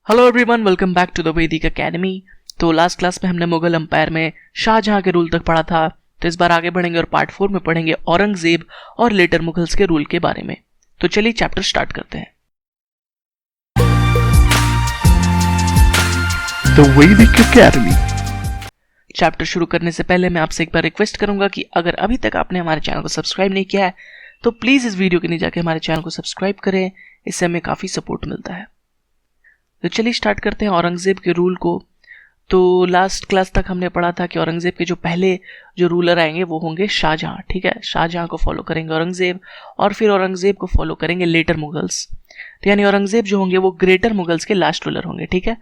Hello everyone, welcome back to the Vedic Academy. तो last class में हमने मुगल एम्पायर में शाहजहां के रूल तक पढ़ा था। तो इस बार आगे बढ़ेंगे और पार्ट 4 में पढ़ेंगे औरंगजेब और लेटर मुगल्स के रूल के बारे में। तो चलिए चैप्टर स्टार्ट करते हैं। The Vedic academy. चैप्टर शुरू करने से पहले मैं आपसे एक बार रिक्वेस्ट करूंगा कि अगर अभी तक आपने हमारे चैनल को सब्सक्राइब नहीं किया है तो प्लीज इस वीडियो के नीचे जाकर हमारे चैनल को सब्सक्राइब करें, इससे हमें काफी सपोर्ट मिलता है। तो चलिए स्टार्ट करते हैं औरंगजेब के रूल को। तो लास्ट क्लास तक हमने पढ़ा था कि औरंगजेब के जो पहले जो रूलर आएंगे वो होंगे शाहजहां। ठीक है, शाहजहां को फॉलो करेंगे औरंगजेब और फिर औरंगजेब को फॉलो करेंगे लेटर मुगल्स। तो यानी औरंगजेब जो होंगे वो ग्रेटर मुगल्स के लास्ट रूलर होंगे। ठीक है,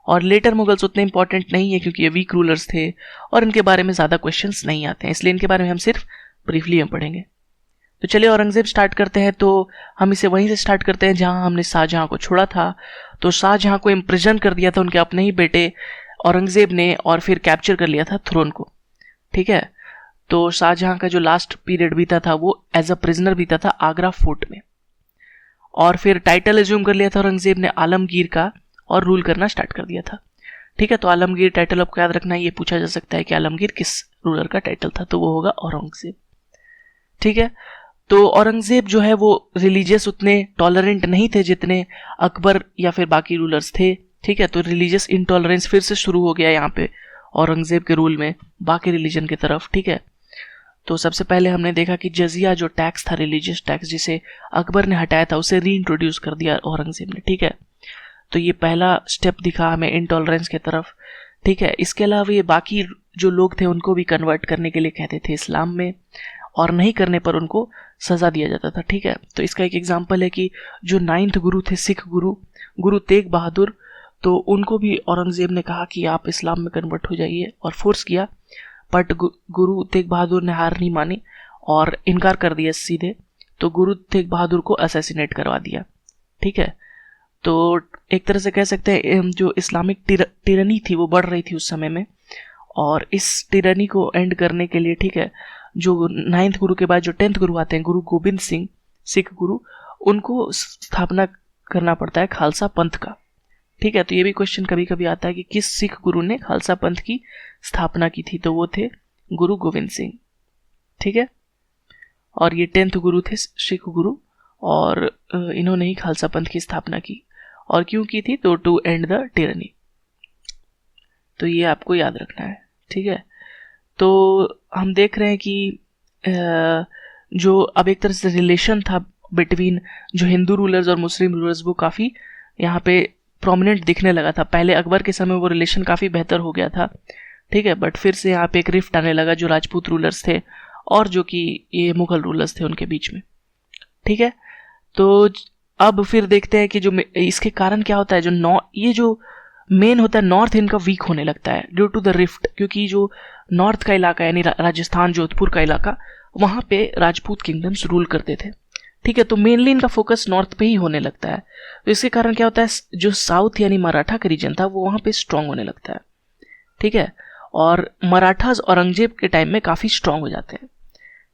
और लेटर मुगल्स उतने इंपॉर्टेंट नहीं है क्योंकि ये वीक रूलर्स थे और इनके बारे में ज़्यादा क्वेश्चंस नहीं आते हैं, इसलिए इनके बारे में हम सिर्फ ब्रीफली हम पढ़ेंगे। तो चलिए औरंगजेब स्टार्ट करते हैं। तो हम इसे वहीं से स्टार्ट करते हैं जहां हमने शाहजहां को छोड़ा था। तो शाहजहां को इम्प्रिजन कर दिया था उनके अपने ही बेटे औरंगजेब ने और फिर कैप्चर कर लिया था थ्रोन को। ठीक है, तो शाहजहां का जो लास्ट पीरियड बीता था वो एज अ प्रिजनर बीता था आगरा फोर्ट में। और फिर टाइटल एज्यूम कर लिया था औरंगजेब ने आलमगीर का और रूल करना स्टार्ट कर दिया था। ठीक है, तो आलमगीर टाइटल आपको याद रखना है, ये पूछा जा सकता है कि आलमगीर किस रूलर का टाइटल था, तो वो होगा औरंगजेब। ठीक है, तो औरंगजेब जो है वो रिलीजियस उतने टॉलरेंट नहीं थे जितने अकबर या फिर बाकी रूलर्स थे। ठीक है, तो रिलीजियस इनटॉलरेंस फिर से शुरू हो गया यहाँ पे औरंगजेब के रूल में बाकी रिलीजन की तरफ। ठीक है, तो सबसे पहले हमने देखा कि जजिया जो टैक्स था, रिलीजियस टैक्स जिसे अकबर ने हटाया था, उसे री इंट्रोड्यूस कर दिया औरंगजेब ने। ठीक है, तो ये पहला स्टेप दिखा हमें इनटॉलरेंस की तरफ। ठीक है, इसके अलावा ये बाकी जो लोग थे उनको भी कन्वर्ट करने के लिए कहते थे इस्लाम में, और नहीं करने पर उनको सजा दिया जाता था। ठीक है, तो इसका एक एग्जाम्पल है कि जो 9th गुरु थे, सिख गुरु, गुरु तेग बहादुर, तो उनको भी औरंगजेब ने कहा कि आप इस्लाम में कन्वर्ट हो जाइए और फोर्स किया, बट गुरु तेग बहादुर ने हार नहीं मानी और इनकार कर दिया सीधे। तो गुरु तेग बहादुर को असैसिनेट करवा दिया। ठीक है, तो एक तरह से कह सकते हैं जो इस्लामिक टिरनी थी वो बढ़ रही थी उस समय में, और इस टिरनी को एंड करने के लिए, ठीक है, जो 9th गुरु के बाद जो 10th गुरु आते हैं, गुरु गोविंद सिंह सिख गुरु, उनको स्थापना करना पड़ता है खालसा पंथ का। ठीक है, तो ये भी क्वेश्चन कभी कभी आता है कि किस सिख गुरु ने खालसा पंथ की स्थापना की थी, तो वो थे गुरु गोविंद सिंह। ठीक है, और ये 10th गुरु थे सिख गुरु, और इन्होंने ही खालसा पंथ की स्थापना की। और क्यों की थी, तो टू एंड द टिरनी। तो ये आपको याद रखना है। ठीक है, तो हम देख रहे हैं कि जो अब एक तरह से रिलेशन था बिटवीन जो हिंदू रूलर्स और मुस्लिम रूलर्स, वो काफ़ी यहाँ पे प्रोमिनेंट दिखने लगा था। पहले अकबर के समय वो रिलेशन काफ़ी बेहतर हो गया था। ठीक है, बट फिर से यहाँ पे एक रिफ्ट आने लगा जो राजपूत रूलर्स थे और जो कि ये मुगल रूलर्स थे उनके बीच में। ठीक है, तो अब फिर देखते हैं कि जो इसके कारण क्या होता है, जो ये जो मेन होता है नॉर्थ इनका वीक होने लगता है ड्यू टू द रिफ्ट, क्योंकि जो नॉर्थ का इलाका यानी राजस्थान जोधपुर का इलाका, वहाँ पे राजपूत किंगडम्स रूल करते थे। ठीक है, तो मेनली इनका फोकस नॉर्थ पे ही होने लगता है। तो इसके कारण क्या होता है, जो साउथ यानी मराठा का रीजन था वो वहाँ पे स्ट्रांग होने लगता है। ठीक है, और मराठाज औरंगजेब के टाइम में काफ़ी स्ट्रांग हो जाते हैं।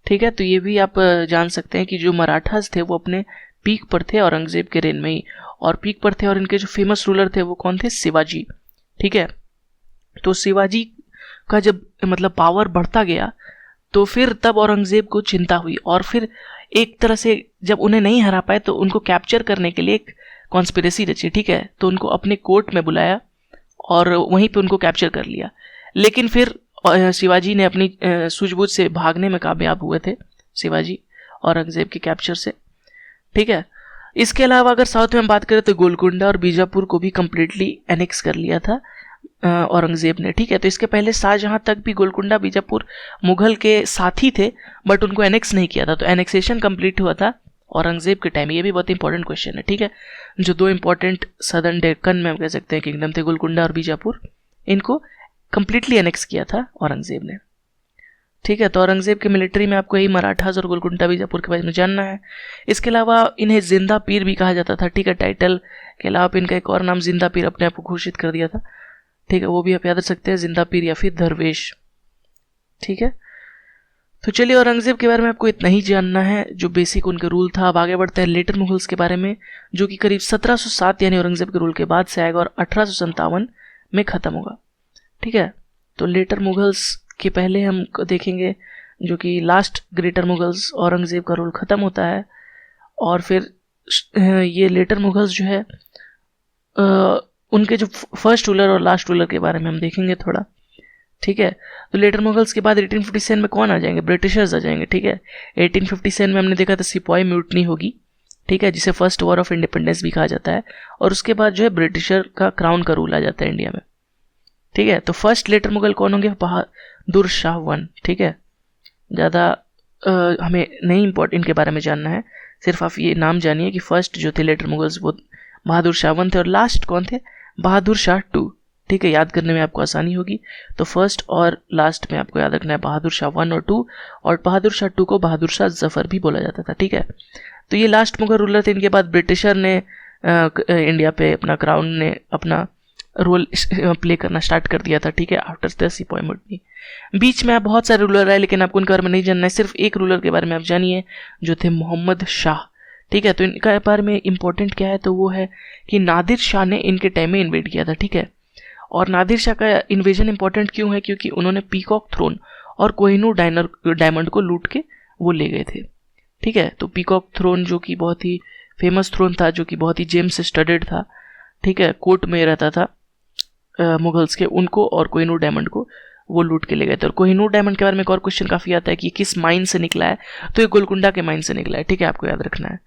ठीक है, तो ये भी आप जान सकते हैं कि जो मराठाज थे वो अपने पीक पर थे औरंगजेब के रेन में ही, और पीक पर थे, और इनके जो फेमस रूलर थे वो कौन थे, शिवाजी। ठीक है, तो शिवाजी का जब मतलब पावर बढ़ता गया तो फिर तब औरंगजेब को चिंता हुई, और फिर एक तरह से जब उन्हें नहीं हरा पाए तो उनको कैप्चर करने के लिए एक कॉन्स्पिरेसी रची। ठीक है, तो उनको अपने कोर्ट में बुलाया और वहीं पे उनको कैप्चर कर लिया। लेकिन फिर शिवाजी ने अपनी सूझबूझ से भागने में कामयाब हुए थे शिवाजी औरंगजेब के कैप्चर से। ठीक है, इसके अलावा अगर साउथ में हम बात करें तो गोलकुंडा और बीजापुर को भी कम्प्लीटली एनेक्स कर लिया था औरंगजेब ने। ठीक है, तो इसके पहले शाहजहां तक भी गोलकुंडा बीजापुर मुगल के साथी थे, बट उनको एनेक्स नहीं किया था। तो एनेक्सेशन कंप्लीट हुआ था औरंगजेब के टाइम। ये भी बहुत इंपॉर्टेंट क्वेश्चन है। ठीक है, जो दो इंपॉर्टेंट सदर्न डेक्कन में हम कह सकते हैं किंगडम थे, गोलकुंडा और बीजापुर, इनको कंप्लीटली एनेक्स किया था औरंगजेब ने। ठीक है, तो औरंगजेब के मिलिट्री में आपको यही मराठास और गोलकुंडा बीजापुर के बारे में जानना है। इसके अलावा इन्हें जिंदा पीर भी कहा जाता था। ठीक है, टाइटल के अलावा इनका एक और नाम जिंदा पीर अपने आप को घोषित कर दिया था। ठीक है, वो भी आप याद रख सकते हैं, जिंदा पीर या फिर दरवेश। ठीक है, तो चलिए औरंगजेब के बारे में आपको इतना ही जानना है, जो बेसिक उनके रूल था। अब आगे बढ़ते हैं लेटर मुगल्स के बारे में, जो कि करीब 1707 यानी औरंगजेब के रूल के बाद से आएगा और 1857 में ख़त्म होगा। ठीक है, तो लेटर मुगल्स के पहले हम देखेंगे जो कि लास्ट ग्रेटर मुगल्स, औरंगजेब का रूल ख़त्म होता है और फिर ये लेटर मुगल्स जो है उनके जो फर्स्ट रूलर और लास्ट रूलर के बारे में हम देखेंगे थोड़ा। ठीक है, तो लेटर मुगल्स के बाद 1857 में कौन आ जाएंगे? ब्रिटिशर्स आ जाएंगे। ठीक है, 1857 में हमने देखा था सिपाही म्यूटनी होगी। ठीक है, जिसे फर्स्ट वॉर ऑफ इंडिपेंडेंस भी कहा जाता है, और उसके बाद जो है ब्रिटिशर का क्राउन का रूल आ जाता है इंडिया में। ठीक है, तो फर्स्ट लेटर मुगल कौन होंगे? बहादुर शाह 1। ठीक है, ज़्यादा हमें नहीं इनके बारे में जानना है, सिर्फ आप ये नाम जानिए कि फर्स्ट जो थे लेटर मुगल्स वो बहादुर शाह 1 थे, और लास्ट कौन थे? बहादुर शाह 2। ठीक है, याद करने में आपको आसानी होगी। तो फर्स्ट और लास्ट में आपको याद रखना है बहादुर शाह 1 और 2, और बहादुर शाह 2 को बहादुर शाह जफर भी बोला जाता था। ठीक है, तो ये लास्ट मुगल रूलर थे। इनके बाद ब्रिटिशर ने इंडिया पे अपना क्राउन ने अपना रोल प्ले करना स्टार्ट कर दिया था। ठीक है, आफ्टर द सिपाही म्यूटनी। बीच में आप बहुत सारे रूलर आए, लेकिन आपको उनके बारे में नहीं जानना है, सिर्फ एक रूलर के बारे में आप जानिए जो थे मोहम्मद शाह। ठीक है, तो इनका बारे में इंपॉर्टेंट क्या है? तो वो है कि नादिर शाह ने इनके टाइम में इन्वेड किया था। ठीक है, और नादिर शाह का इन्वेजन इंपॉर्टेंट क्यों है? क्योंकि उन्होंने पीकॉक थ्रोन और कोहिनूर डायमंड को लूट के वो ले गए थे। ठीक है, तो पीकॉक थ्रोन जो कि बहुत ही फेमस थ्रोन था, जो कि बहुत ही जेम से स्टडेड था। ठीक है, कोर्ट में रहता था मुगल्स के, उनको और कोहिनूर डायमंड को वो लूट के ले गए थे। और कोहिनूर डायमंड के बारे में एक और क्वेश्चन काफ़ी आता है कि किस माइन से निकला है? तो ये गोलकुंडा के माइन से निकला है। ठीक है, आपको याद रखना है।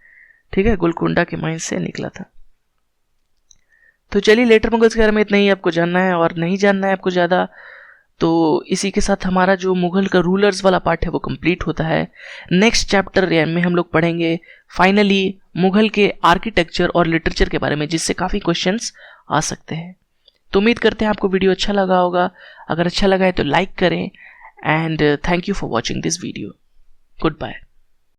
ठीक है, गोलकुंडा के माइन से निकला था। तो चलिए, लेटर मुगल्स के बारे में इतना ही आपको जानना है और नहीं जानना है आपको ज़्यादा। तो इसी के साथ हमारा जो मुगल का रूलर्स वाला पार्ट है वो कंप्लीट होता है। नेक्स्ट चैप्टर में हम लोग पढ़ेंगे फाइनली मुगल के आर्किटेक्चर और लिटरेचर के बारे में, जिससे काफ़ी क्वेश्चंस आ सकते हैं। तो उम्मीद करते हैं आपको वीडियो अच्छा लगा होगा। अगर अच्छा लगा है तो लाइक करें, and thank you for watching this video. Good bye.